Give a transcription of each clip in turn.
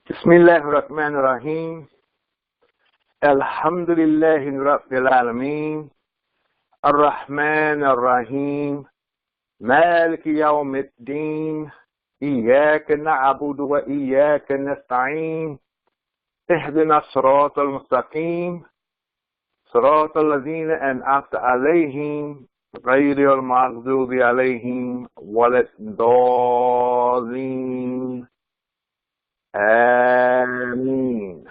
Bismillah ar-Rahman ar-Rahim. Alhamdulillahi Rabbil Alameen. Ar-Rahman ar-Rahim. Maliki yawmiddin. Iyaka na'budu wa iyaka nasta'een. Ihdina as-sirata al-mustaqim. Sirata alladhina an'amta alayhim. غير المغضوب عليهم ولا الضالين. Ameen.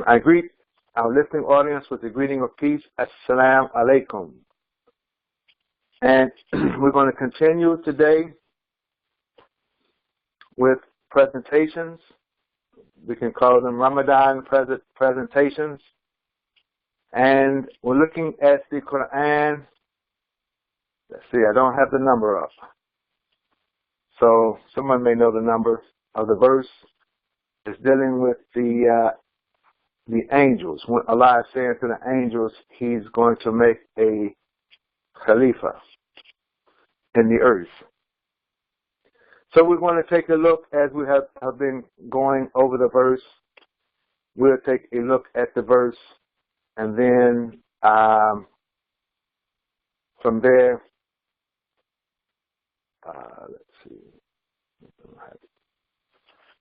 I greet our listening audience with the greeting of peace. Assalamu alaikum. And we're going to continue today with presentations. We can call them Ramadan presentations. And we're looking at the Qur'an. Let's see, I don't have the number up. So someone may know the number of the verse. It's dealing with the angels. When Allah is saying to the angels, He's going to make a Khalifah in the earth. So we're going to take a look as we have been going over the verse. We'll take a look at the verse, and then from there, let's see.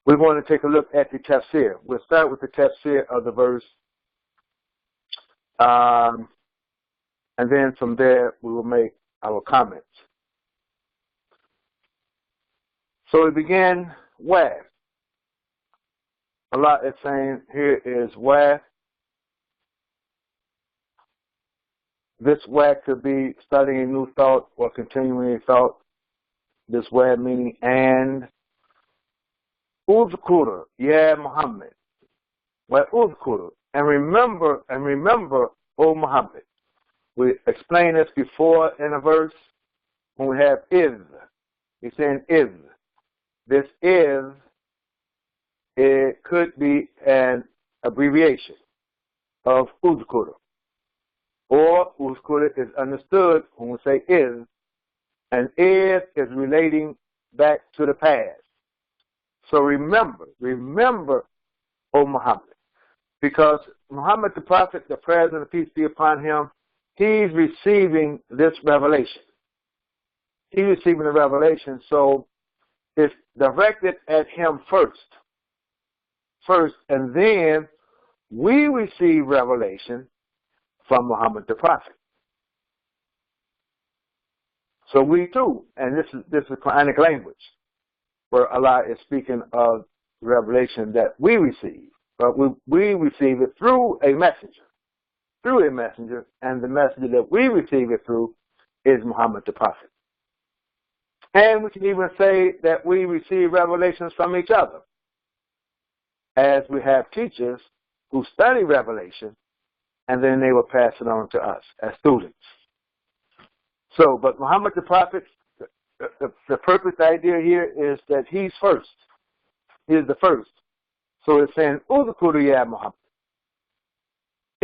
We're going to take a look at the tafsir. We'll start with the tafsir of the verse. And then from there, we will make our comments. So we begin where? Allah is saying here is where. This where could be studying a new thought or continuing a thought. This word meaning and. Uzkur, ya Muhammad. Well, uzkur. And remember, O Muhammad. We explained this before in a verse when we have is. He's saying is. This is, it could be an abbreviation of uzkur. Or uzkur is understood when we say is. And is relating back to the past. So remember, O Muhammad. Because Muhammad the Prophet, the prayers and the peace be upon him, he's receiving this revelation. He's receiving the revelation, so it's directed at him first, and then we receive revelation from Muhammad the Prophet. So we too, and this is Quranic language, where Allah is speaking of revelation that we receive, but we receive it through a messenger, and the messenger that we receive it through is Muhammad the Prophet. And we can even say that we receive revelations from each other, as we have teachers who study revelation, and then they will pass it on to us as students. So, but Muhammad the Prophet, the purpose idea here is that he's first. He is the first. So it's saying, Udhkuru ya Muhammad.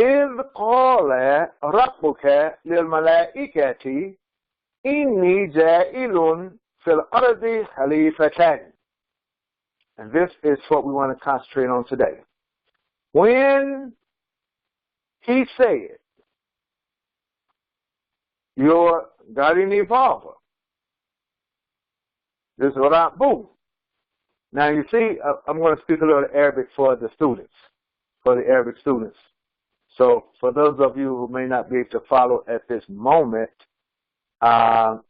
إِذْ قَالَ رَبُّكَ لِلْمَلَائِكَةِ إِنِّي جَائِلٌ فِي الْأَرْضِ خَلِيفَةً. And this is what we want to concentrate on today. When he said, your guardian evolver, this is Rabbu. Now you see, I'm going to speak a little Arabic for the Arabic students. So for those of you who may not be able to follow at this moment, I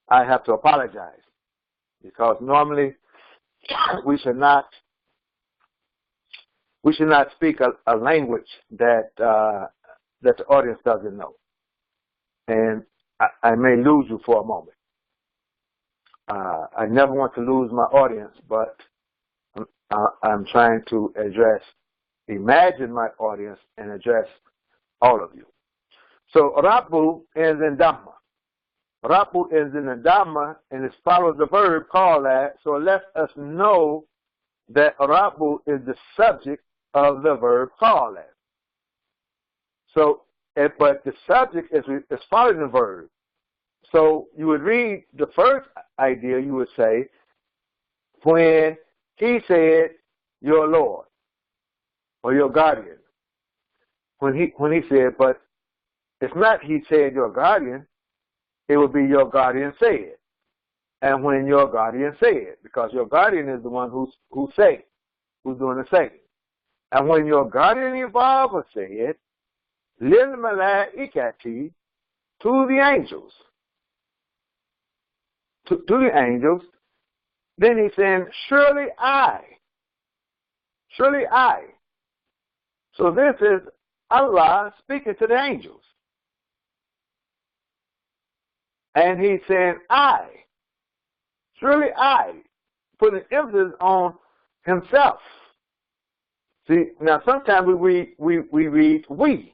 have to apologize, because normally we should not speak a language that the audience doesn't know, and I may lose you for a moment. I never want to lose my audience, but I'm trying to imagine my audience and address all of you. So Rabbu ends in Dhamma. Rabbu ends in the Dhamma, and it follows the verb call that, so it lets us know that Rabbu is the subject of the verb call that. So, but the subject is following the verb. So you would read the first idea, you would say, when he said your Lord or your guardian. When he said, but it's not he said your guardian, it would be your guardian said. And when your guardian said, because your guardian is the one who's doing the saying. And when your guardian evolver said, lil malaikati, to the angels, to the angels, then he said, surely I. So this is Allah speaking to the angels. And he said, surely I, putting emphasis on himself. See, now sometimes we read we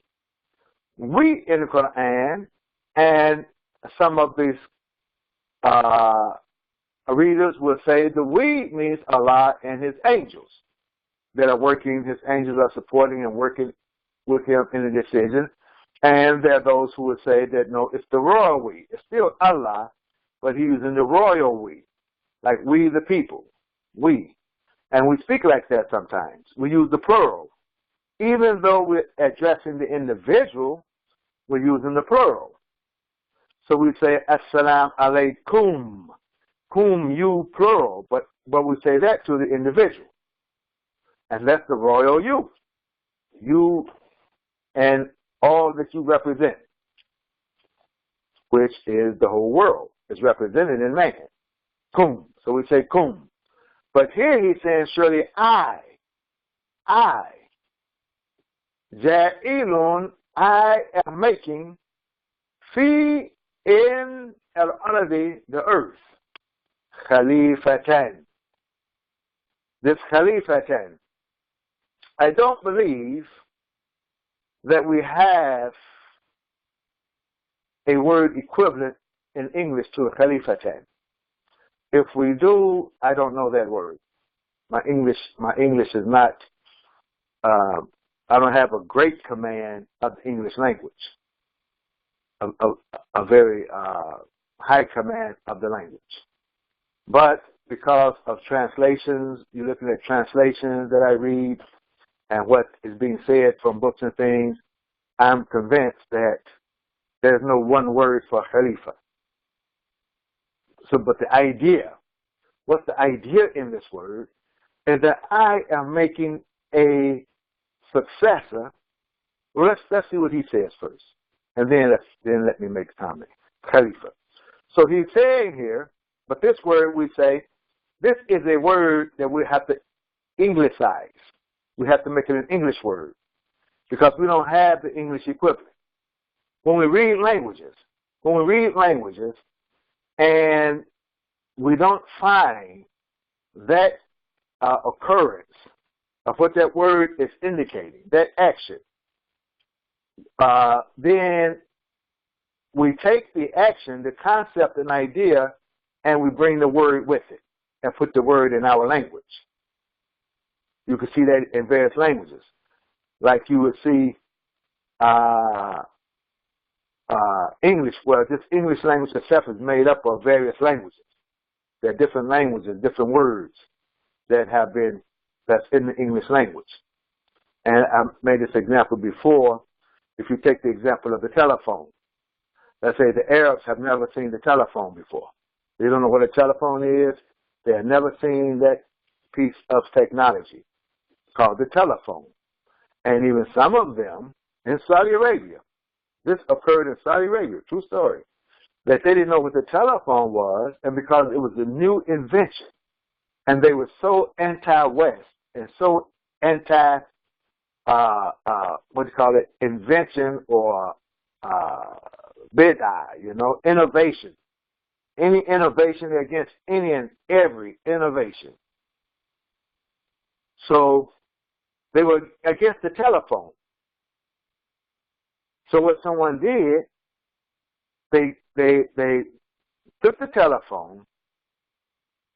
in the Qur'an, and some of these readers will say the we means Allah and his angels that are working. His angels are supporting and working with him in the decision. And there are those who would say that no, it's the royal we. It's still Allah, but he's using the royal we, like we the people, we. And we speak like that sometimes. We use the plural. Even though we're addressing the individual, we're using the plural. So we say, Assalamu alaikum. Kum, you, plural. But we say that to the individual. And that's the royal you. You and all that you represent, which is the whole world, is represented in man. Kum. So we say kum. But here he's saying, surely I, Ja'ilun, I am making, fi in al-ardi, the earth, Khalifatan. This Khalifatan. I don't believe that we have a word equivalent in English to a Khalifatan. If we do, I don't know that word. My English is not, I don't have a great command of the English language, a very high command of the language. But because of translations, you're looking at translations that I read and what is being said from books and things, I'm convinced that there's no one word for Khalifa. So, but the idea, what's the idea in this word, is that I am making a successor. Well, let's see what he says first, and then let me make a comment. Khalifa. So he's saying here, but this word we say, this is a word that we have to Englishise. We have to make it an English word because we don't have the English equivalent. When we read languages, and we don't find that occurrence of what that word is indicating, that action, then we take the action, the concept and idea, and we bring the word with it and put the word in our language. You can see that in various languages. Like you would see English, well, this English language itself is made up of various languages. There are different languages, different words that's in the English language. And I made this example before. If you take the example of the telephone, let's say the Arabs have never seen the telephone before. They don't know what a telephone is. They have never seen that piece of technology called the telephone. And even some of them in Saudi Arabia, this occurred in Saudi Arabia, true story, that they didn't know what the telephone was, and because it was a new invention, and they were so anti-West and so anti, invention or bid'ah, innovation. Any innovation against any and every innovation. So they were against the telephone. So what someone did, they took the telephone,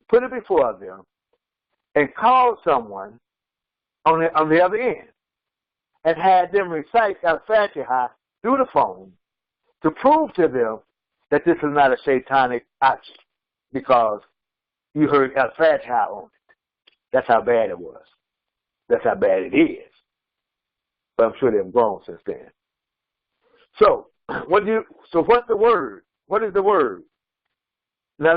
put it before them, and called someone on the other end, and had them recite Al-Fatiha through the phone to prove to them that this is not a satanic action, because you heard Al-Fatiha on it. That's how bad it was. That's how bad it is. But I'm sure they've grown since then. So, what's the word? What is the word? Now,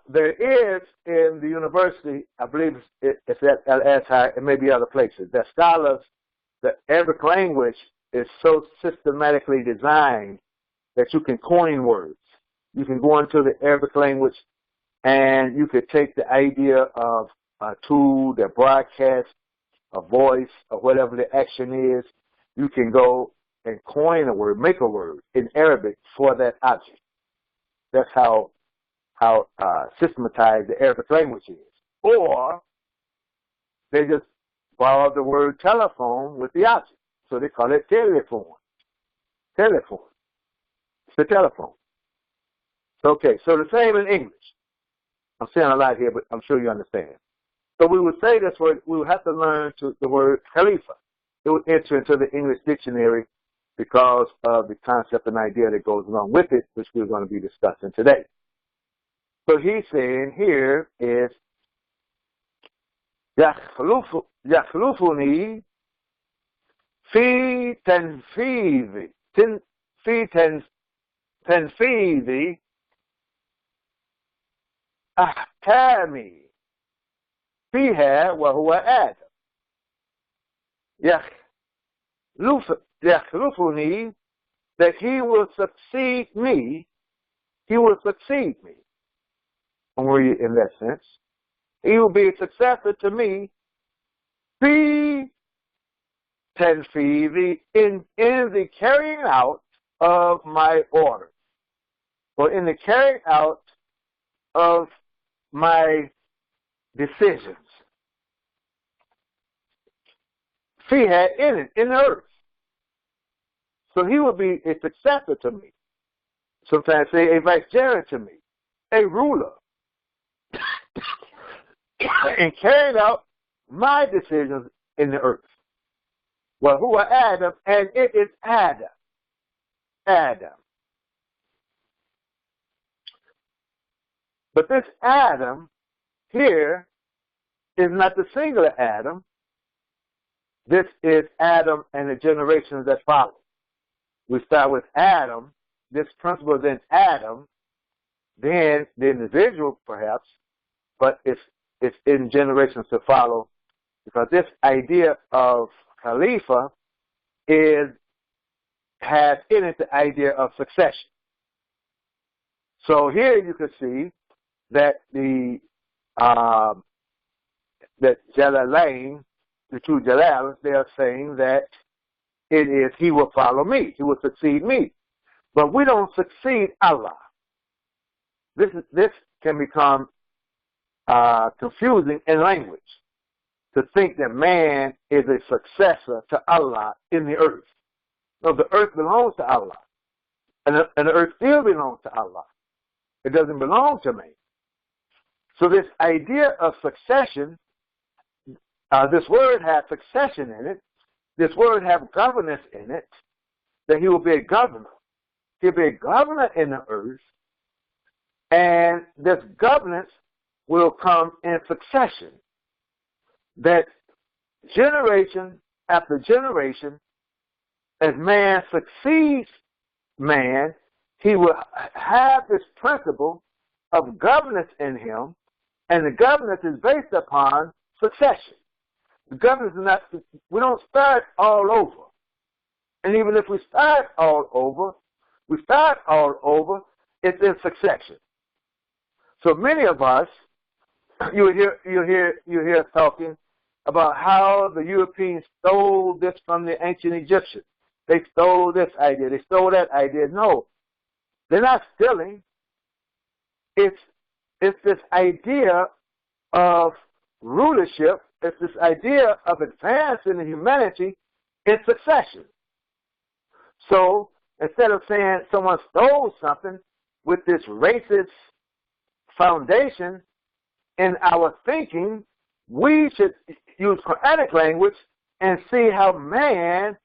there is in the university, I believe it's at Al-Azhar, it may be other places, that scholars, the Arabic language is so systematically designed that you can coin words. You can go into the Arabic language and you could take the idea of a tool that broadcasts a voice or whatever the action is. You can go and coin a word, make a word in Arabic for that object. That's how systematized the Arabic language is. Or they just borrow the word telephone with the object. So they call it telephone. Telephone. It's the telephone. Okay, so the same in English. I'm saying a lot here, but I'm sure you understand. So we would say this word, we would have to learn the word Khalifah. It would enter into the English dictionary because of the concept and idea that goes along with it, which we're going to be discussing today. So he's saying here is يخلفني في تنفيذ أحكامي فيها وهو آدم. يخلفني, that he will succeed me. He will succeed me. In that sense, he will be a successor to me. Be tanfidhi, in the carrying out of my orders, or in the carrying out of my decisions. Fiha, in the earth. So he will be a successor to me. Sometimes say a vicegerent to me, a ruler, and carrying out my decisions in the earth. Well, who are Adam? And it is Adam. Adam. But this Adam here is not the singular Adam. This is Adam and the generations that follow. We start with Adam. This principle is in Adam, then the individual perhaps, but it's in generations to follow, because this idea of Khalifa has in it the idea of succession. So here you can see that that Jalalain, the two Jalals, they are saying that it is he will follow me, he will succeed me. But we don't succeed Allah. This can become confusing in language, to think that man is a successor to Allah in the earth. No, the earth belongs to Allah, and the earth still belongs to Allah. It doesn't belong to man. So this idea of succession, this word has succession in it. This word has governance in it, that he will be a governor. He'll be a governor in the earth, and this governance will come in succession. That generation after generation, as man succeeds man, he will have this principle of governance in him, and the governance is based upon succession. The governance is not, we don't start all over. And even if we start all over, it's in succession. So many of us, you hear us talking about how the Europeans stole this from the ancient Egyptians. They stole this idea. They stole that idea. No, they're not stealing. It's this idea of rulership. It's this idea of advancing in humanity in succession. So instead of saying someone stole something with this racist foundation in our thinking, we should use Quranic language and see how man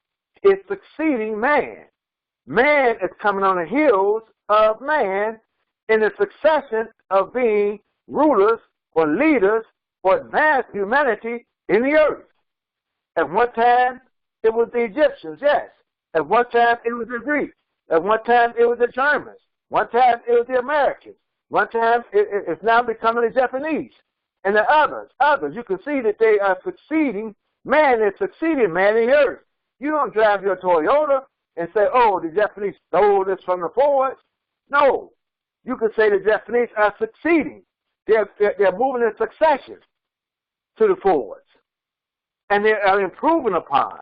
is succeeding man. Man is coming on the heels of man in the succession of being rulers or leaders or advanced humanity in the earth. At one time, it was the Egyptians, yes. At one time, it was the Greeks. At one time, it was the Germans. One time, it was the Americans. One time, it's now becoming the Japanese. And the others. You can see that they are succeeding. Man is succeeding, man, in the earth. You don't drive your Toyota and say, oh, the Japanese stole this from the Fords. No. You can say the Japanese are succeeding. They're moving in succession to the Fords. And they are improving upon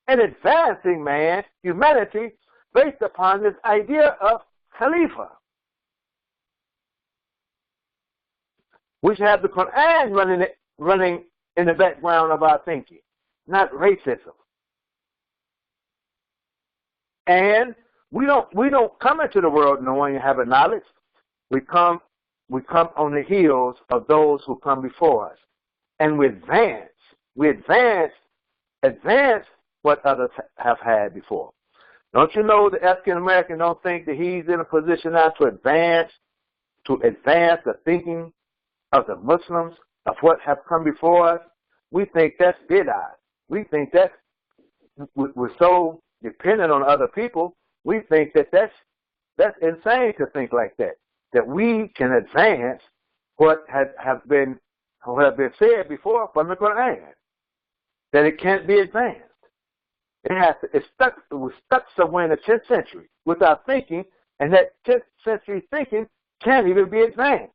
and advancing man, humanity, based upon this idea of Khalifah. We should have the Qur'an running in the background of our thinking, not racism. And we don't come into the world knowing and having knowledge. We come on the heels of those who come before us, and we advance. We advance what others have had before. Don't you know the African American don't think that he's in a position now to advance the thinking of the Muslims, of what have come before us? We think that's bid'ah. We think that we're so dependent on other people. We think that that's insane to think like that. That we can advance what have been said before from the Qur'an. That it can't be advanced. We're stuck somewhere in the 10th century with our thinking, and that 10th century thinking can't even be advanced.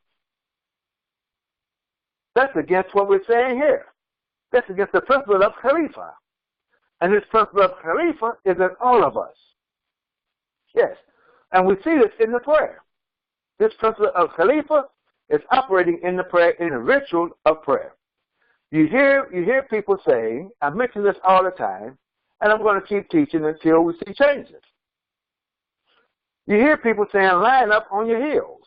That's against what we're saying here. That's against the principle of Khalifah. And this principle of Khalifah is in all of us. Yes. And we see this in the prayer. This principle of Khalifah is operating in the prayer, in the ritual of prayer. You hear people saying, I mention this all the time, and I'm going to keep teaching until we see changes. You hear people saying, line up on your heels.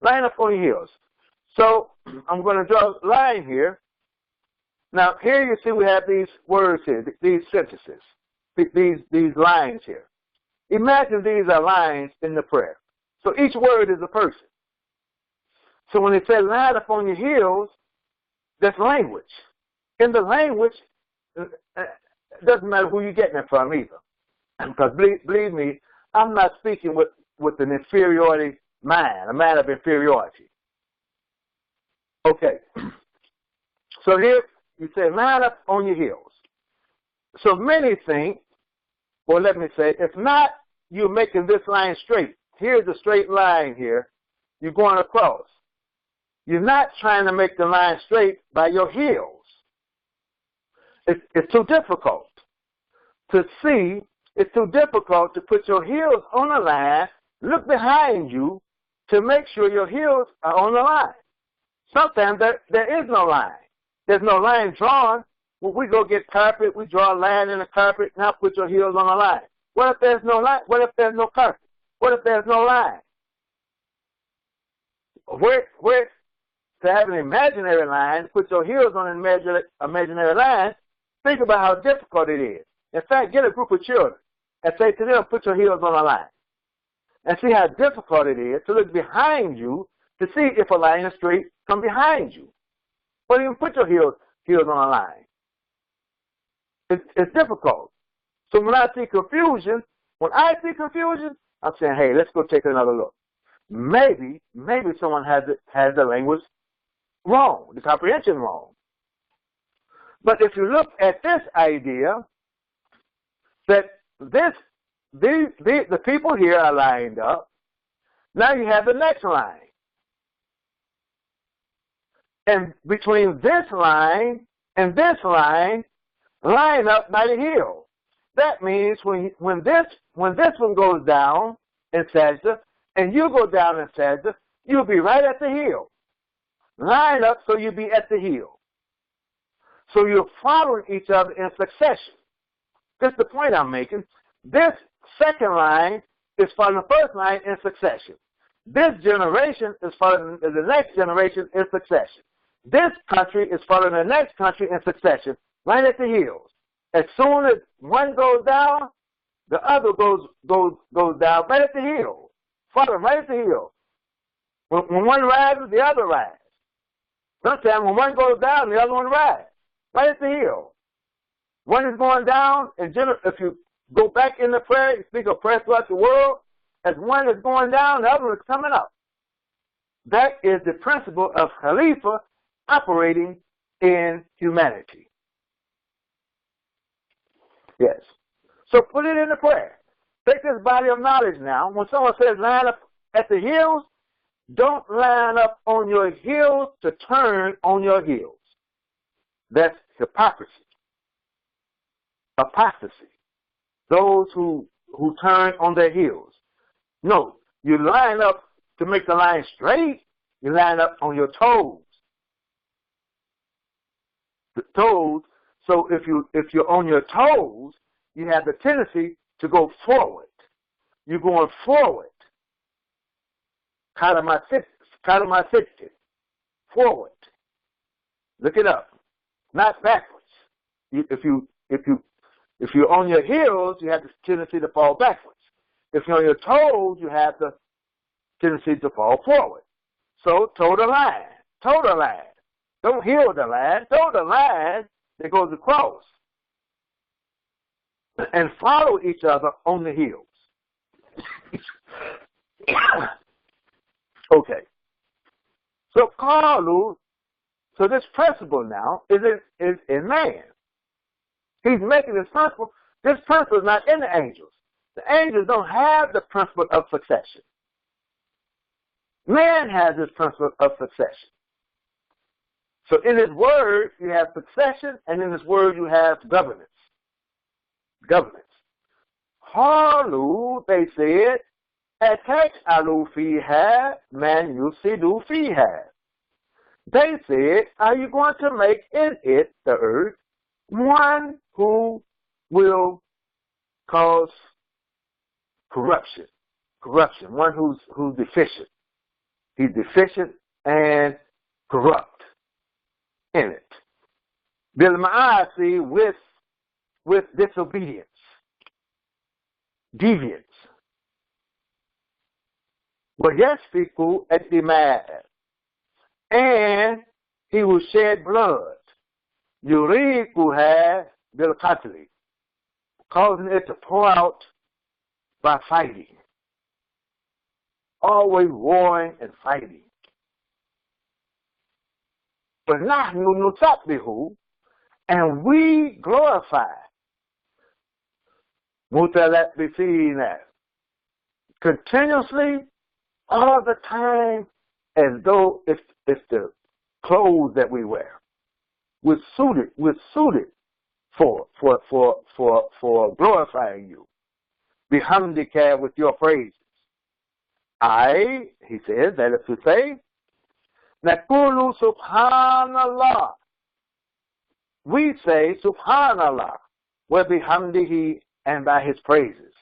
Line up on your heels. So I'm going to draw a line here. Now, here you see we have these words here, these sentences, these lines here. Imagine these are lines in the prayer. So each word is a person. So when they say line up on your heels, that's language. In the language, it doesn't matter who you're getting it from either. Because believe me, I'm not speaking with an inferiority mind, a mind of inferiority. Okay. So here you say line up on your heels. So many think, or let me say, if not you making this line straight, here's a straight line here, you're going across. You're not trying to make the line straight by your heels. It's too difficult to see. It's too difficult to put your heels on the line, look behind you to make sure your heels are on the line. Sometimes there is no line. There's no line drawn. When we go get carpet, we draw a line in the carpet, now put your heels on the line. What if there's no line? What if there's no carpet? What if there's no line? Where to have an imaginary line, put your heels on an imaginary line, think about how difficult it is. In fact, get a group of children and say to them, put your heels on a line. And see how difficult it is to look behind you to see if a line is straight from behind you. But even put your heels on a line. It's difficult. So when I see confusion, I'm saying, hey, let's go take another look. Maybe someone has the language wrong, the comprehension wrong. But if you look at this idea, that the people here are lined up, now you have the next line. And between this line and this line, line up by the heel. That means when this one goes down in sajda, and you go down in sajda, you'll be right at the heel. Line up so you'll be at the heel. So you're following each other in succession. That's the point I'm making. This second line is following the first line in succession. This generation is following the next generation in succession. This country is following the next country in succession, right at the heels. As soon as one goes down, the other goes down right at the heel. Following right at the heel. When one rises, the other rises. Sometimes when one goes down, the other one rises. Right at the hill. One is going down, and if you go back in the prayer, you speak of prayer throughout the world, as one is going down, the other one is coming up. That is the principle of Khalifah operating in humanity. Yes. So put it in the prayer. Take this body of knowledge now. When someone says line up at the hills, don't line up on your heels to turn on your heels. That's hypocrisy. Apostasy. Those who turn on their heels. No, you line up to make the line straight. You line up on your toes. The toes. So if you're on your toes, you have the tendency to go forward. You're going forward. Karamasiti. Forward. Look it up. Not backwards. If you're on your heels, you have the tendency to fall backwards. If you're on your toes, you have the tendency to fall forward. So toe the line. Toe the line. Don't heel the line. Toe the line that goes across. And follow each other on the heels. Okay. So Qalu, so this principle now is in man. He's making this principle. This principle is not in the angels. The angels don't have the principle of succession. Man has this principle of succession. So in his word, you have succession, and in his word, you have governance. Governance. Halu, they said, attack alu fiha man yusidu fiha. They said, are you going to make in it, the earth, one who will cause corruption? Corruption. One who's deficient. He's deficient and corrupt in it. Bil ma'asi, with disobedience, deviance. وَيَسْفِكُ الدِّمَاءَ, and he will shed blood. يُرِيقُهَا بِالْقَتْلِ, causing it to pour out by fighting. Always warring and fighting. وَنَحْنُ نُسَبِّحُ, and we glorify. مُتَلَبِّسِينَ, continuously, all the time, as though it's the clothes that we wear. We're suited for glorifying you. Bihamdika, with your praises. He says, that is to say, Nakulu subhanallah. We say subhanallah, wa bihamdihi, and by his praises.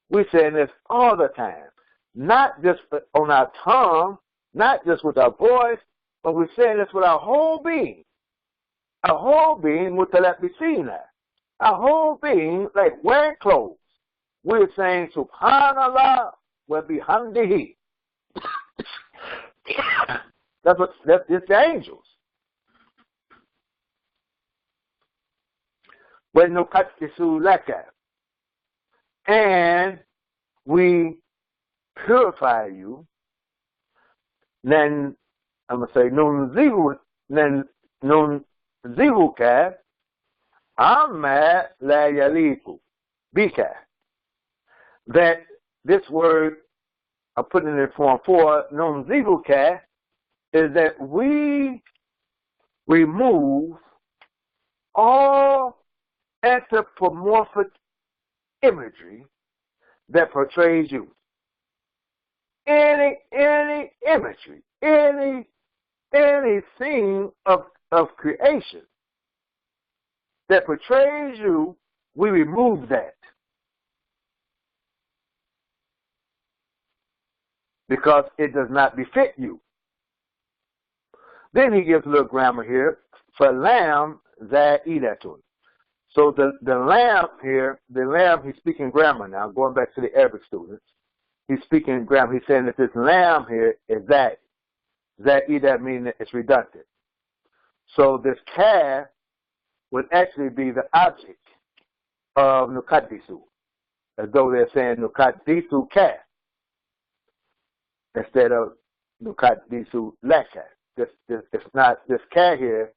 We say this all the time. Not just on our tongue, not just with our voice, but we're saying this with our whole being. Our whole being, mutalabisina. Our whole being, like wearing clothes. We're saying subhanallah wa bihamdihi. That's it's the angels. وَنُقَدِّسُ لَكَ, and we purify you. Then I'm going to say nunzihuka amma la yaliku bika. That this word, I'm putting it in form 4, nunzihuka, is that we remove all anthropomorphic imagery that portrays you. Any imagery, any scene of creation that portrays you, we remove that. Because it does not befit you. Then he gives a little grammar here. For lamb, za'idatun. So the lamb here, he's speaking grammar now, going back to the Arabic students. He's speaking grammar. He's saying that this lamb here is that. Zaida meaning it's redundant. So this ka would actually be the object of nukadisu, as though they're saying nukadisu ka instead of nukadisu laka. It's not, this ka here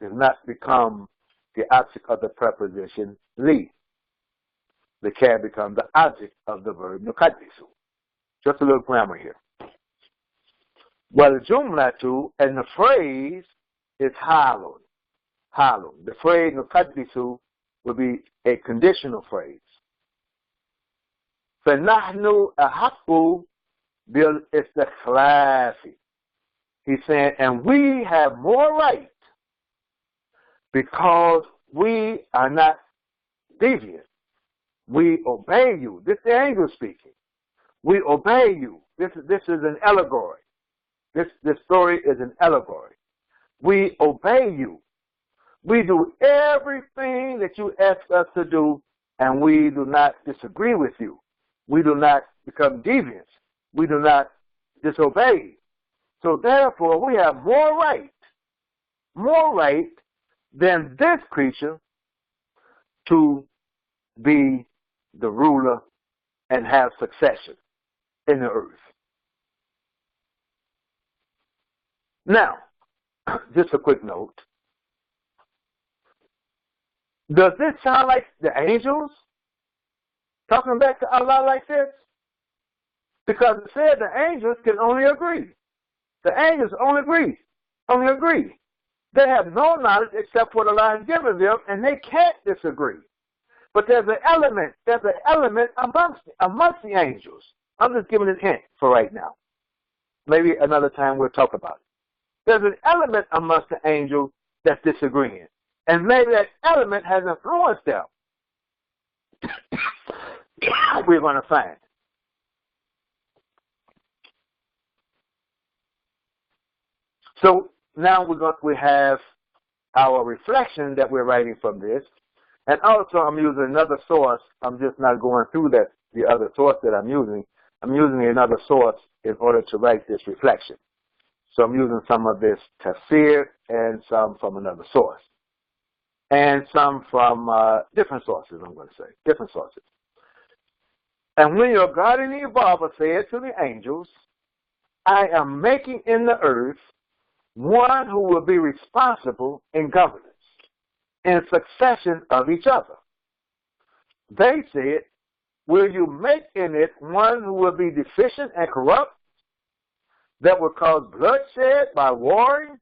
does not become the object of the preposition li. The ka becomes the object of the verb nukadisu. Just a little grammar here. Well, the jumlatu and the phrase is halun. Halun. The phrase nukadisu would be a conditional phrase. فَنَحْنُ أَحَقُّ بِالْإِسْتِخْلَافِ. He's saying, and we have more right because we are not deviant. We obey you. This is the angel speaking. We obey you. This is an allegory. This story is an allegory. We obey you. We do everything that you ask us to do, and we do not disagree with you. We do not become deviants. We do not disobey. So therefore, we have more right than this creature to be the ruler and have succession in the earth. Now, just a quick note. Does this sound like the angels talking back to Allah like this? Because it said the angels can only agree. The angels only agree. They have no knowledge except what Allah has given them, and they can't disagree. But there's an element amongst the angels. I'm just giving a hint for right now. Maybe another time we'll talk about it. There's an element amongst the angels that's disagreeing. And maybe that element has influenced them. We're going to find. So now we have our reflection that we're writing from this. And also I'm using another source. I'm just not going through the other source that I'm using. I'm using another source in order to write this reflection. So I'm using some of this tafsir and some from another source. And some from different sources, I'm going to say. Different sources. And when your guardian Evolver said to the angels, I am making in the earth one who will be responsible in governance, in succession of each other. They said, will you make in it one who will be deficient and corrupt, that will cause bloodshed by warring?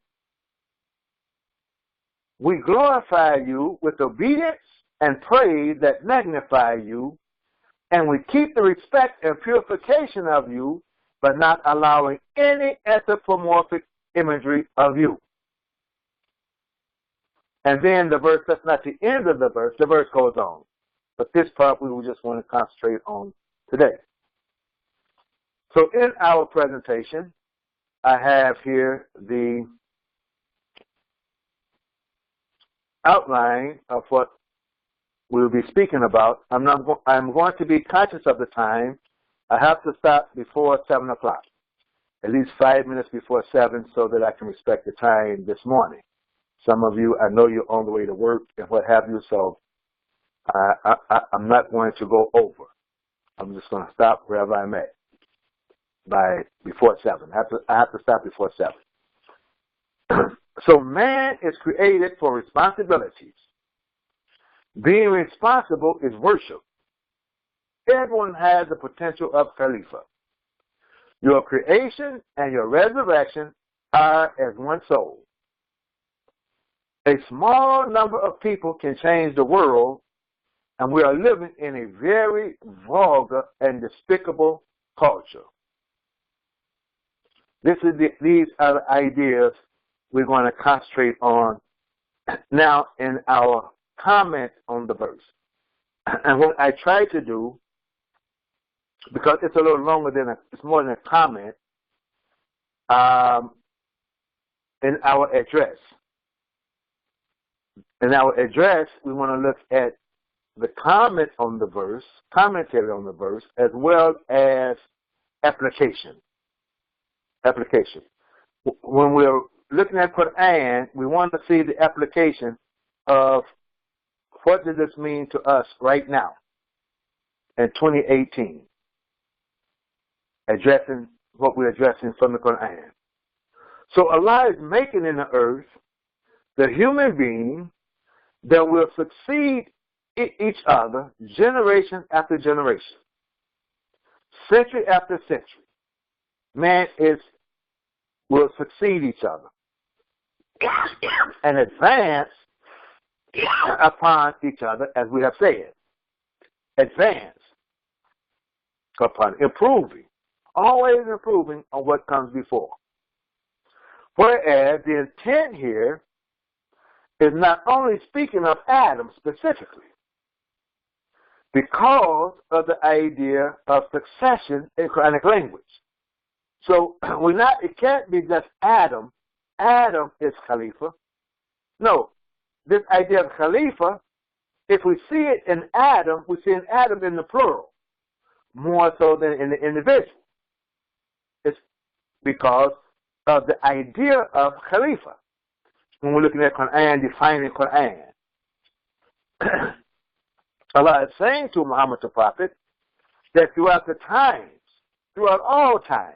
We glorify you with obedience and praise that magnify you, and we keep the respect and purification of you, but not allowing any anthropomorphic imagery of you. And then the verse, that's not the end of the verse goes on. But this part we will just want to concentrate on today. So in our presentation, I have here the outline of what we'll be speaking about. I'm going to be conscious of the time. I have to stop before 7 o'clock, at least 5 minutes before 7, so that I can respect the time this morning. Some of you, I know you're on the way to work and what have you, so I'm not going to go over. I'm just going to stop wherever I'm at before 7. I have to stop before 7. So man is created for responsibilities. Being responsible is worship. Everyone has the potential of Khalifah. Your creation and your resurrection are as one soul. A small number of people can change the world, and we are living in a very vulgar and despicable culture. These are the ideas we're going to concentrate on now in our comment on the verse. And what I try to do, because it's a little longer it's more than a comment, in our address. In our address, we want to look at the comment on the verse, commentary on the verse, as well as application. when we're looking at Qur'an, we want to see the application of what does this mean to us right now in 2018, addressing what we're addressing from the Qur'an. So Allah is making in the earth the human being that will succeed each other generation after generation, century after century. Man will succeed each other and advance upon each other, as we have said. Advance upon improving, always improving on what comes before. Whereas the intent here is not only speaking of Adam specifically, because of the idea of succession in Quranic language. So it can't be just Adam. Adam is Khalifa. No, this idea of Khalifa, if we see it in Adam, we see in Adam in the plural, more so than in the individual. It's because of the idea of Khalifa. When we're looking at Qur'an, defining Qur'an, Allah is saying to Muhammad the Prophet that throughout all times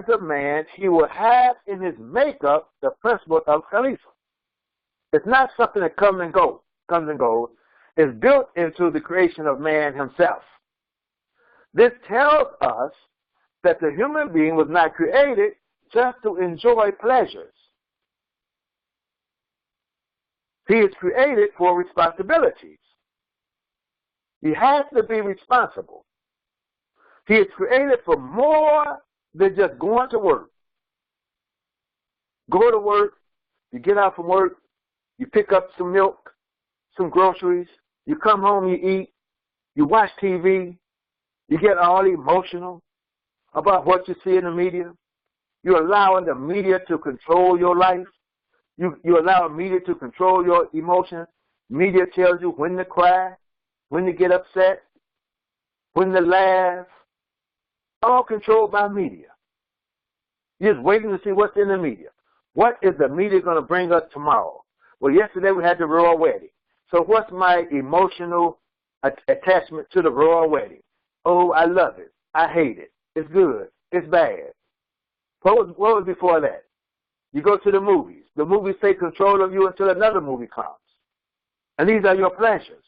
of man, he will have in his makeup the principle of Khalifa. It's not something that comes and goes. It's built into the creation of man himself. This tells us that the human being was not created just to enjoy pleasures. He is created for responsibilities. He has to be responsible. He is created for more than just going to work. Go to work, you get out from work, you pick up some milk, some groceries, you come home, you eat, you watch TV, you get all emotional about what you see in the media. You're allowing the media to control your life. You allow media to control your emotions. Media tells you when to cry, when to get upset, when to laugh. All controlled by media. You're just waiting to see what's in the media. What is the media going to bring us tomorrow? Well, yesterday we had the royal wedding. So what's my emotional attachment to the royal wedding? Oh, I love it. I hate it. It's good. It's bad. What was before that? You go to the movies. The movies take control of you until another movie comes. And these are your pleasures.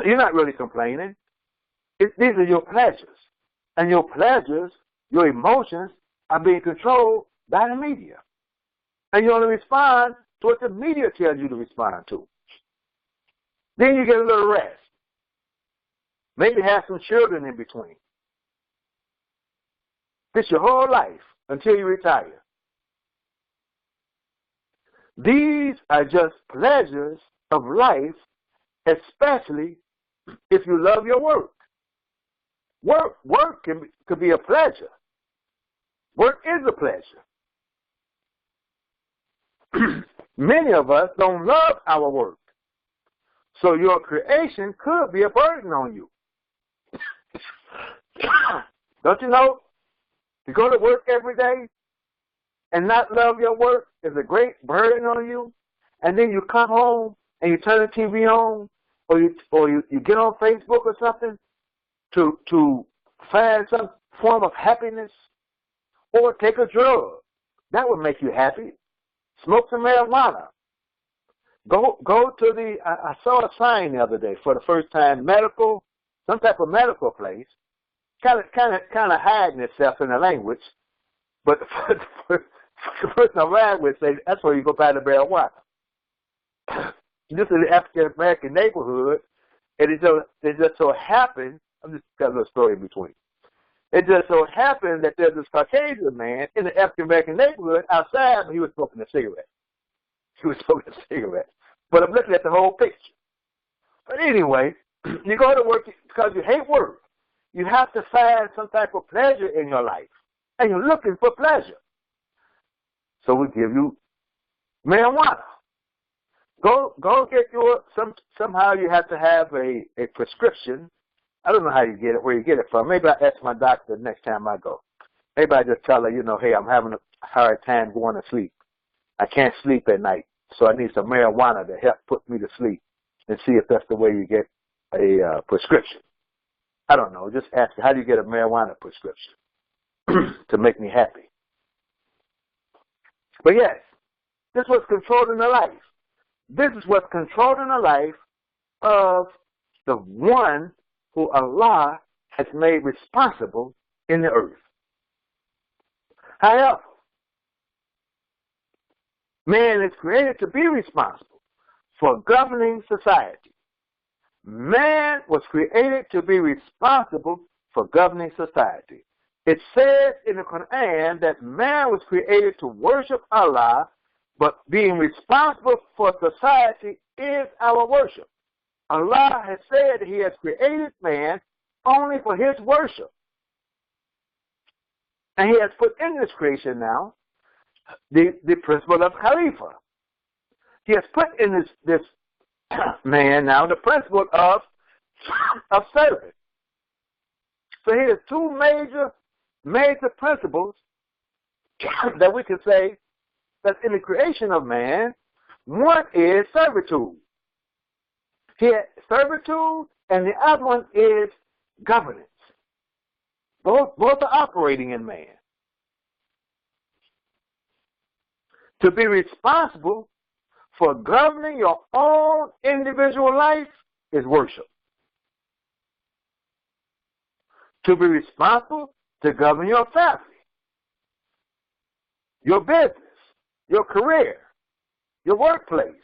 You're not really complaining. These are your pleasures. And your pleasures, your emotions, are being controlled by the media. And you only respond to what the media tells you to respond to. Then you get a little rest. Maybe have some children in between. This your whole life until you retire. These are just pleasures of life, especially if you love your work. Work could be a pleasure. Work is a pleasure. Many of us don't love our work. So your creation could be a burden on you. Don't you know? To go to work every day and not love your work is a great burden on you. And then you come home and you turn the TV on, or you get on Facebook or something to find some form of happiness, or take a drug. That would make you happy. Smoke some marijuana. Go to the. I saw a sign the other day for the first time. Some type of medical place. Kind of hiding itself in the language, but the person I ran with said that's where you go buy the marijuana. This is the African American neighborhood, and it just so happened. I'm just got a little story in between. It just so happened that there's this Caucasian man in the African American neighborhood outside, but he was smoking a cigarette. But I'm looking at the whole picture. But anyway, you go to work because you hate work. You have to find some type of pleasure in your life. And you're looking for pleasure. So we give you marijuana. Go get somehow you have to have a prescription. I don't know how you get it, where you get it from. Maybe I'll ask my doctor next time I go. Everybody just tell her, you know, hey, I'm having a hard time going to sleep. I can't sleep at night, so I need some marijuana to help put me to sleep, and see if that's the way you get a prescription. I don't know. Just ask her, how do you get a marijuana prescription to make me happy? But yes, this was controlling the life. This is what's controlling the life of the one who Allah has made responsible in the earth. However, man is created to be responsible for governing society. Man was created to be responsible for governing society. It says in the Qur'an that man was created to worship Allah, but being responsible for society is our worship. Allah has said that He has created man only for His worship. And He has put in this creation now the principle of Khalifah. He has put in this man now the principle of service. So he has two major principles that we can say that's in the creation of man. One is servitude. Servitude, and the other one is governance. Both are operating in man. To be responsible for governing your own individual life is worship. To be responsible to govern your family, your business, your career, your workplace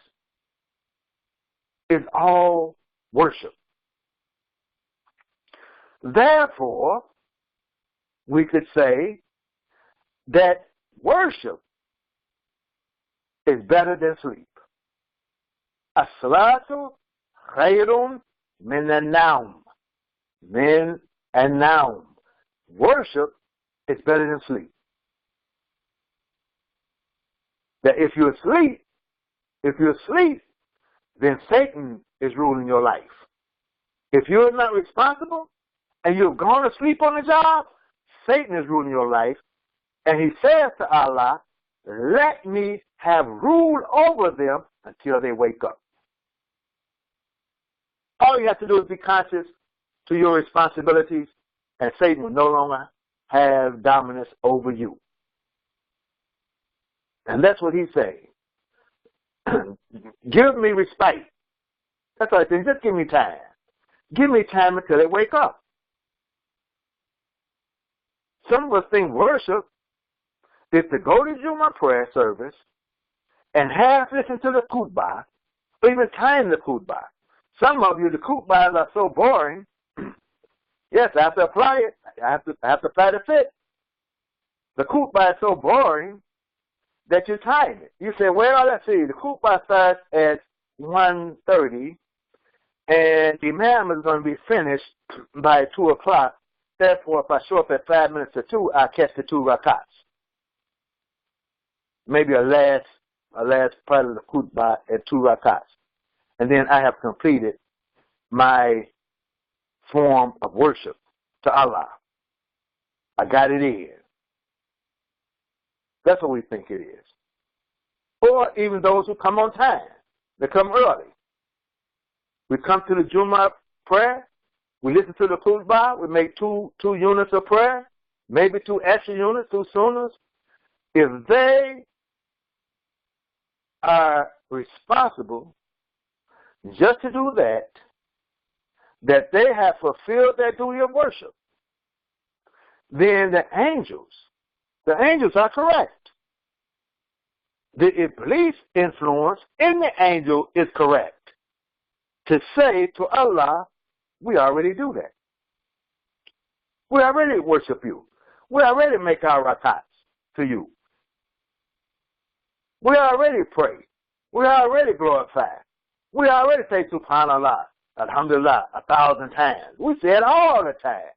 is all worship. Therefore, we could say that worship is better than sleep. As-salatu khayrun min an-nawm. Min an-nawm. Worship is better than sleep. That if you're asleep, then Satan is ruling your life. If you're not responsible and you've gone to sleep on the job, Satan is ruling your life. And he says to Allah, let me have rule over them until they wake up. All you have to do is be conscious to your responsibilities, and Satan will no longer have dominance over you. And that's what he's saying. Give me respite. That's what I think. Just give me time. Give me time until they wake up. Some of us think worship is to go to Jumu'ah prayer service and half listen to the khutbah, or even time the khutbah. Some of you, the khutbahs are so boring. Yes, I have to apply it. I have to apply the fit. The khutbah is so boring that you time it. You say, well, let's see, the khutbah starts at 1:30, and the Imam is going to be finished by 2 o'clock. Therefore, if I show up at 5 minutes to 2, I'll catch the 2 rakats. Maybe a last part of the khutbah at 2 rakats. And then I have completed my form of worship to Allah. I got it in. That's what we think it is. Or even those who come on time. They come early. We come to the Jumu'ah prayer. We listen to the khutbah. We make two units of prayer. Maybe 2 extra units, 2 sunnahs. If they are responsible just to do that they have fulfilled their duty of worship, then the angels are correct. The Iblis influence in the angel is correct to say to Allah, we already do that. We already worship you. We already make our rakats to you. We already pray. We already glorify. We already say subhanallah, alhamdulillah 1,000 times. We say it all the time.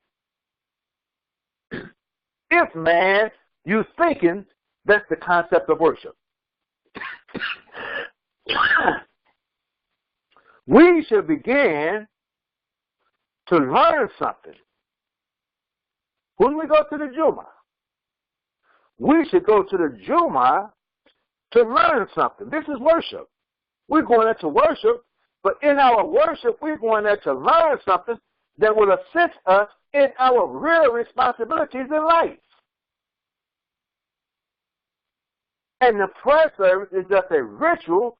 If, man, you thinking that's the concept of worship. We should begin to learn something. When we go to the Jumu'ah, we should go to the Jummah to learn something. This is worship. We're going there to worship, but in our worship, we're going there to learn something that will assist us in our real responsibilities in life. And the prayer service is just a ritual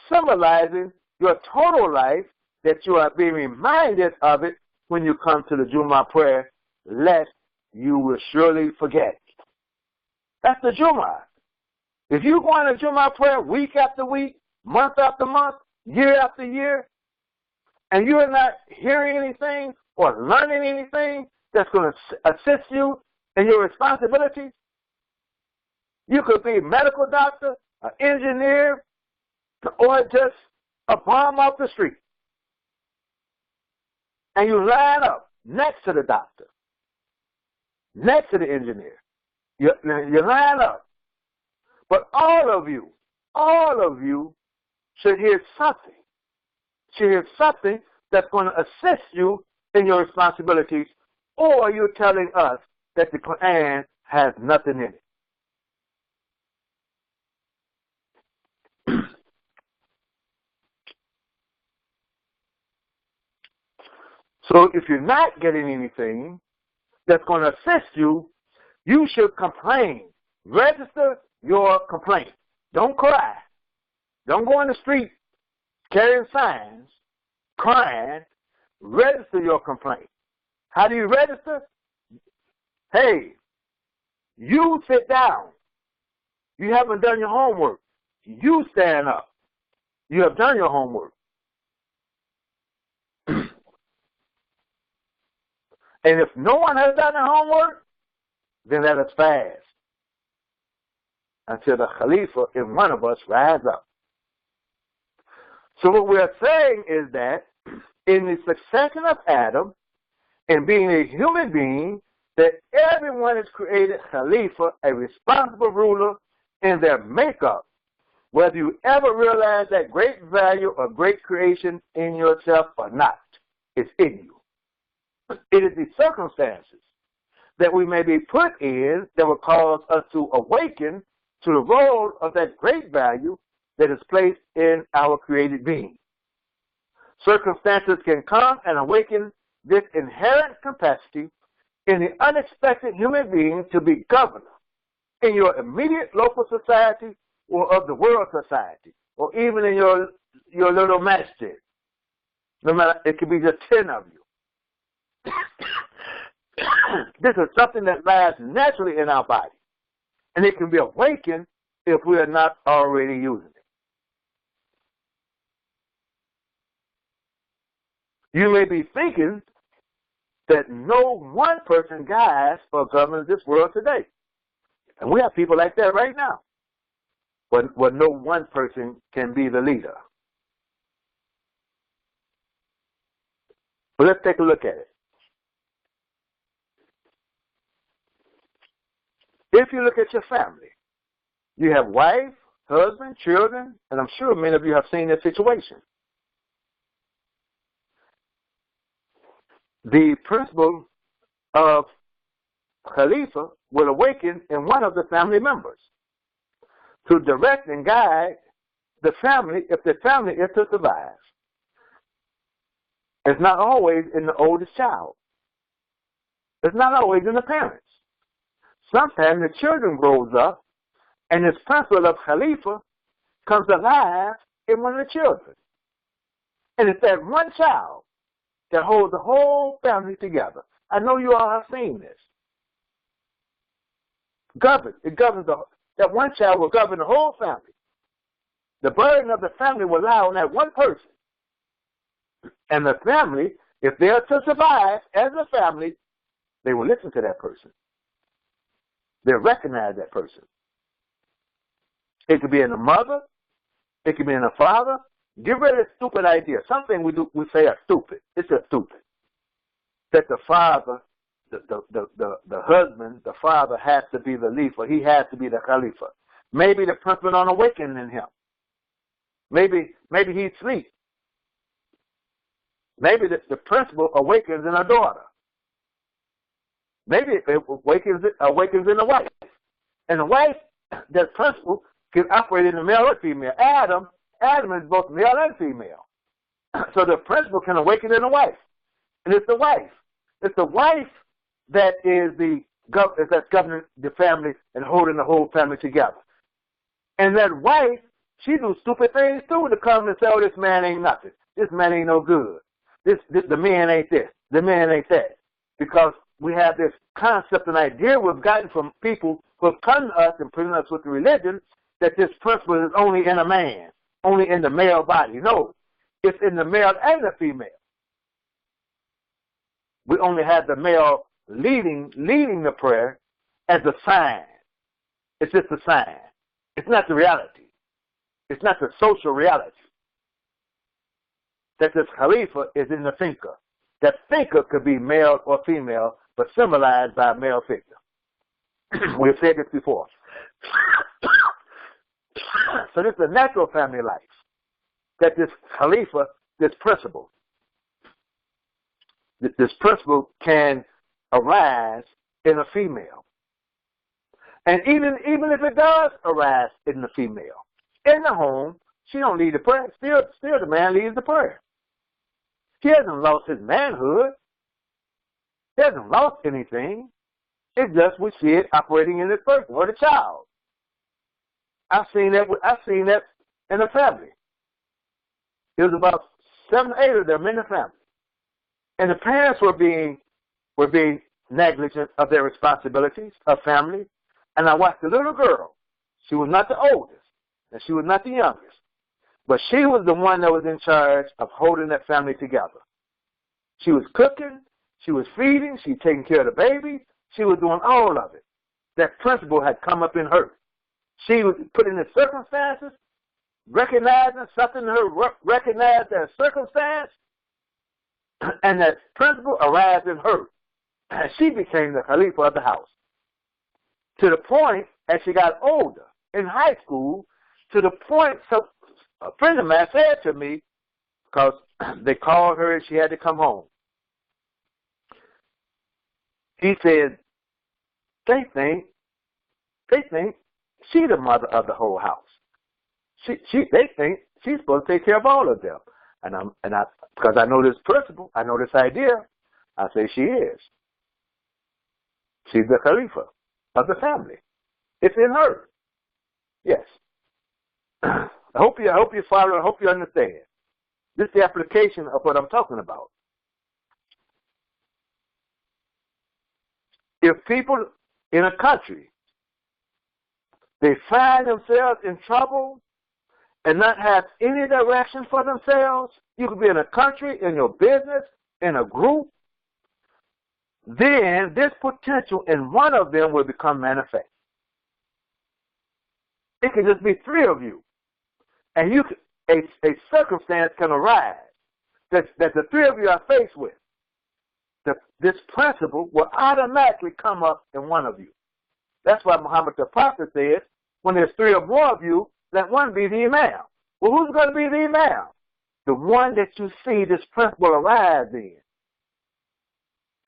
symbolizing your total life, that you are being reminded of it when you come to the Jummah prayer, lest you will surely forget. That's the Jummah. If you go on a Jummah prayer week after week, month after month, year after year, and you are not hearing anything or learning anything that's going to assist you in your responsibilities, you could be a medical doctor, an engineer, or just a bum off the street. And you line up next to the doctor, next to the engineer. You line up. But all of you should hear something. Should hear something that's going to assist you in your responsibilities, or you're telling us that the Qur'an has nothing in it. So if you're not getting anything that's going to assist you, you should complain. Register your complaint. Don't cry. Don't go on the street carrying signs, crying. Register your complaint. How do you register? Hey, you sit down. You haven't done your homework. You stand up. You have done your homework. And if no one has done their homework, then let us fast until the Khalifa in one of us rise up. So what we're saying is that in the succession of Adam and being a human being, that everyone is created Khalifa, a responsible ruler in their makeup, whether you ever realize that great value or great creation in yourself or not. It's in you. It is the circumstances that we may be put in that will cause us to awaken to the role of that great value that is placed in our created being. Circumstances can come and awaken this inherent capacity in the unexpected human being to be governor in your immediate local society or of the world society, or even in your little masjid. No matter, it could be just 10 of you. This is something that lies naturally in our body, and it can be awakened if we are not already using it. You may be thinking that no one person guides or governs this world today. And we have people like that right now. But no one person can be the leader. But let's take a look at it. If you look at your family, you have wife, husband, children, and I'm sure many of you have seen this situation. The principle of Khalifa will awaken in one of the family members to direct and guide the family if the family is to survive. It's not always in the oldest child. It's not always in the parents. Sometimes the children grows up and this principle of Khalifa comes alive in one of the children. And it's that one child that holds the whole family together. I know you all have seen this. It governs that one child will govern the whole family. The burden of the family will lie on that one person. And the family, if they are to survive as a family, they will listen to that person. They'll recognize that person. It could be in the mother. It could be in the father. Get rid of stupid ideas. Something we say are stupid. It's just stupid. That the father, the husband, the father has to be the Khalifa. He has to be the Khalifa. Maybe the principle on awakening him. Maybe he sleeps. Maybe the principle awakens in a daughter. Maybe it awakens in a wife. And the wife, that principle, can operate in the male or female. Adam is both male and female. So the principle can awaken in the wife. And it's the wife. It's the wife that is that's governing the family and holding the whole family together. And that wife, she do stupid things too to come and say, oh, this man ain't nothing. This man ain't no good. The man ain't this. The man ain't that. Because we have this concept and idea we've gotten from people who have come to us and presented us with the religion that this principle is only in a man, only in the male body. No, it's in the male and the female. We only have the male leading the prayer as a sign. It's just a sign. It's not the reality. It's not the social reality. That this Khalifa is in the thinker. That thinker could be male or female, but symbolized by a male figure. We've said this before. So this is a natural family life. That this Khalifa, this principle can arise in a female. And even if it does arise in the female, in the home, she don't lead the prayer. Still the man leads the prayer. He hasn't lost his manhood. He hasn't lost anything. It's just we see it operating in this person or the child. I've seen that in the family. It was about 7 or 8 of them in the family. And the parents were being negligent of their responsibilities of family. And I watched the little girl. She was not the oldest, and she was not the youngest. But she was the one that was in charge of holding that family together. She was cooking, she was feeding, she was taking care of the baby, she was doing all of it. That principle had come up in her. She was put in the circumstances, recognizing something in her, recognized that circumstance, and that principle arose in her. And she became the Khalifa of the house. To the point, as she got older, in high school, to the point, so a friend of mine said to me, because they called her and she had to come home. He said, they think she's the mother of the whole house. They think she's supposed to take care of all of them. Because I know this principle, I know this idea, I say she is. She's the Khalifa of the family. It's in her. Yes. I hope you follow. I hope you understand. This is the application of what I'm talking about. If people in a country, they find themselves in trouble and not have any direction for themselves, you could be in a country, in your business, in a group, then this potential in one of them will become manifest. It can just be 3 of you. And a circumstance can arise that the 3 of you are faced with. This principle will automatically come up in one of you. That's why Muhammad the Prophet said, when there's 3 or more of you, let one be the Imam. Well, who's going to be the Imam? The one that you see this principle arise in.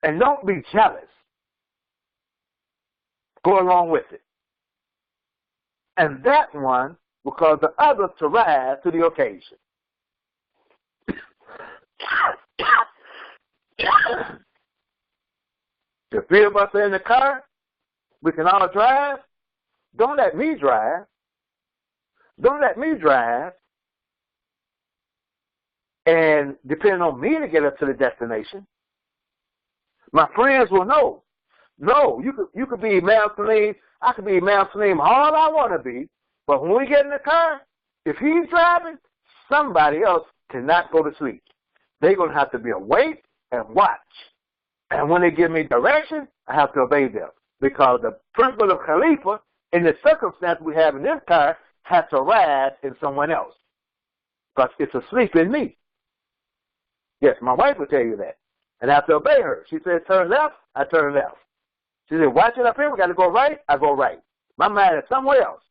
And don't be jealous. Go along with it. And that one will cause the others to rise to the occasion. The 3 of us are in the car. We can all drive. Don't let me drive. Don't let me drive. And depending on me to get us to the destination, my friends will know. No, you could be Imam Salim. I could be Imam Salim all I want to be. But when we get in the car, if he's driving, somebody else cannot go to sleep. They're going to have to be awake and watch. And when they give me direction, I have to obey them. Because the principle of Khalifa, in the circumstance we have in this car, has to rise in someone else. Because it's asleep in me. Yes, my wife will tell you that. And I have to obey her. She says, turn left, I turn left. She said, watch it up here, we got to go right, I go right. My mind is somewhere else.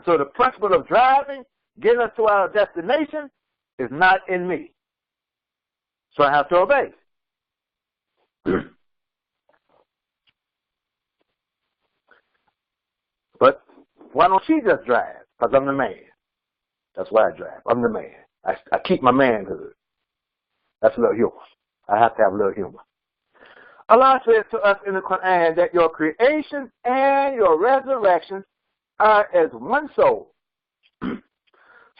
So the principle of driving, getting us to our destination, is not in me. So I have to obey. But why don't she just drive? Because I'm the man. That's why I drive. I'm the man. I keep my manhood. That's a little humor. I have to have a little humor. Allah says to us in the Qur'an that your creation and your resurrection are as one soul.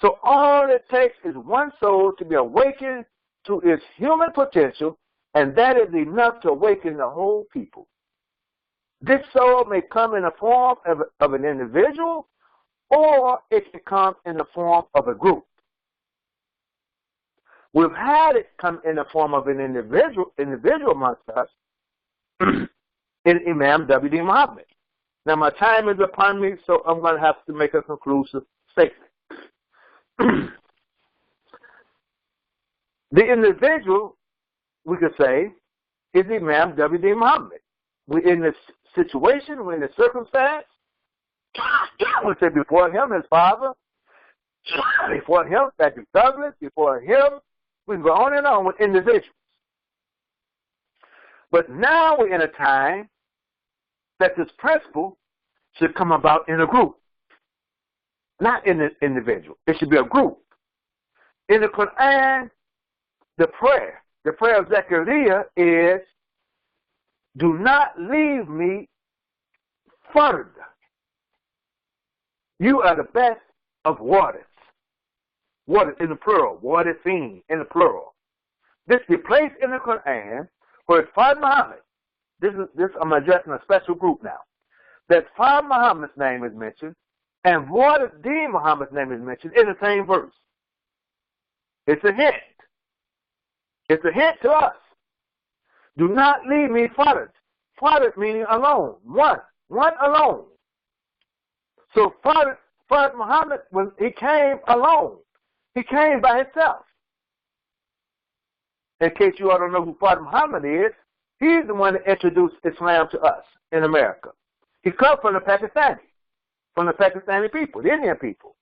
So all it takes is one soul to be awakened to its human potential, and that is enough to awaken the whole people. This soul may come in the form of an individual, or it can come in the form of a group. We've had it come in the form of an individual amongst us in Imam W.D. Muhammad. Now my time is upon me, so I'm going to have to make a conclusive statement. The individual, we could say, is Imam W.D. Muhammad. We're in this situation, we're in this circumstance. We say before him, his father, before him, Patrick Douglas, before him, we go on and on with individuals. But now we're in a time that this principle should come about in a group, not in an individual. It should be a group. In the Qur'an, the prayer of Zechariah is, do not leave me further. You are the best of waters. Waters in the plural. Waters seen in the plural. This is placed in the Qur'an where it's Father Muhammad. This I'm addressing a special group now. That Father Muhammad's name is mentioned and Waters D. Muhammad's name is mentioned in the same verse. It's a hint. It's a hint to us. Do not leave me further. Further meaning alone. One alone. So Father Muhammad, he came alone. He came by himself. In case you all don't know who Father Muhammad is, he's the one that introduced Islam to us in America. He comes from the Pakistani people, the Indian people.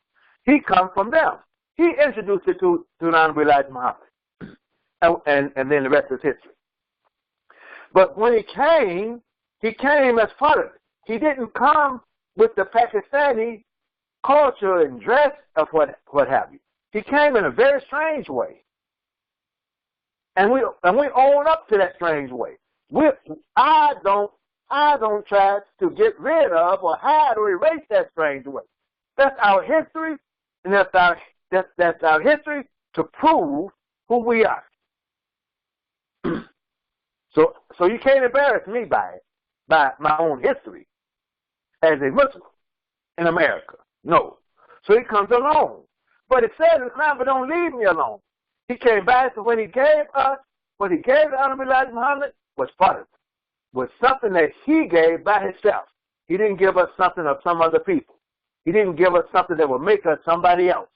He comes from them. He introduced it to Honorable Elijah Muhammad. And then the rest is history. But when he came as Father. He didn't come with the Pakistani culture and dress of what have you. He came in a very strange way. And we own up to that strange way. I don't try to get rid of or hide or erase that strange way. That's our history, and that's our history to prove who we are. So you can't embarrass me by my own history as a Muslim in America. No. So he comes alone. But it says in Islam, but don't leave me alone. He came back, so when he gave the Honorable Elijah Muhammad was something that he gave by himself. He didn't give us something of some other people. He didn't give us something that would make us somebody else.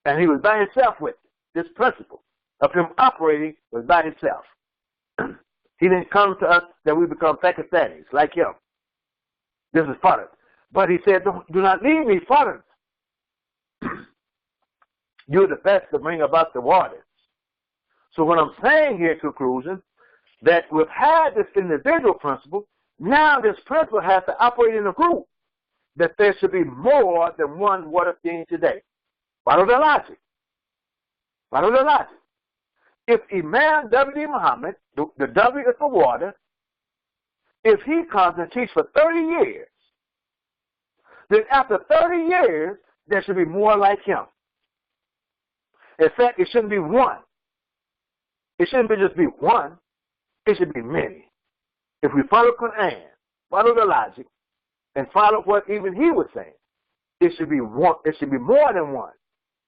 And he was by himself with it. This principle of him operating was by himself. He didn't come to us that we become Pakistanis like him. This is Father. But he said, do not leave me, Father. You're the best to bring about the waters. So what I'm saying here in conclusion, that we've had this individual principle, now this principle has to operate in a group, that there should be more than one water thing today. Follow the logic. Follow the logic. If Imam W.D. Muhammad, the W is for water, if he comes and teaches for 30 years, then after 30 years, there should be more like him. In fact, it shouldn't be one. It shouldn't just be one. It should be many. If we follow Qur'an, follow the logic, and follow what even he was saying, it should be one. It should be more than one.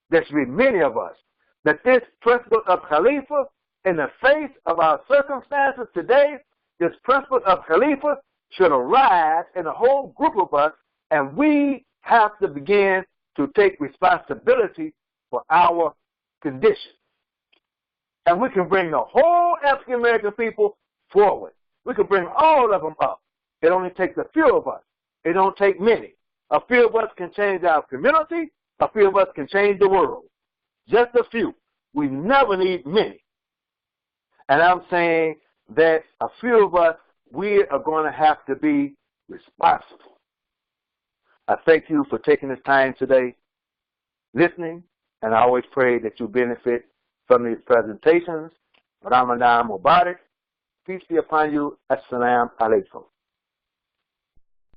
There should be many of us. That this principle of Khalifah, in the face of our circumstances today, this principle of Khalifah should arise in a whole group of us, and we have to begin to take responsibility for our condition. And we can bring the whole African American people forward. We can bring all of them up. It only takes a few of us. It don't take many. A few of us can change our community. A few of us can change the world. Just a few. We never need many. And I'm saying that a few of us, we are going to have to be responsible. I thank you for taking this time today, listening, and I always pray that you benefit from these presentations. Ramadan Mubarak. Peace be upon you. Assalamu alaikum.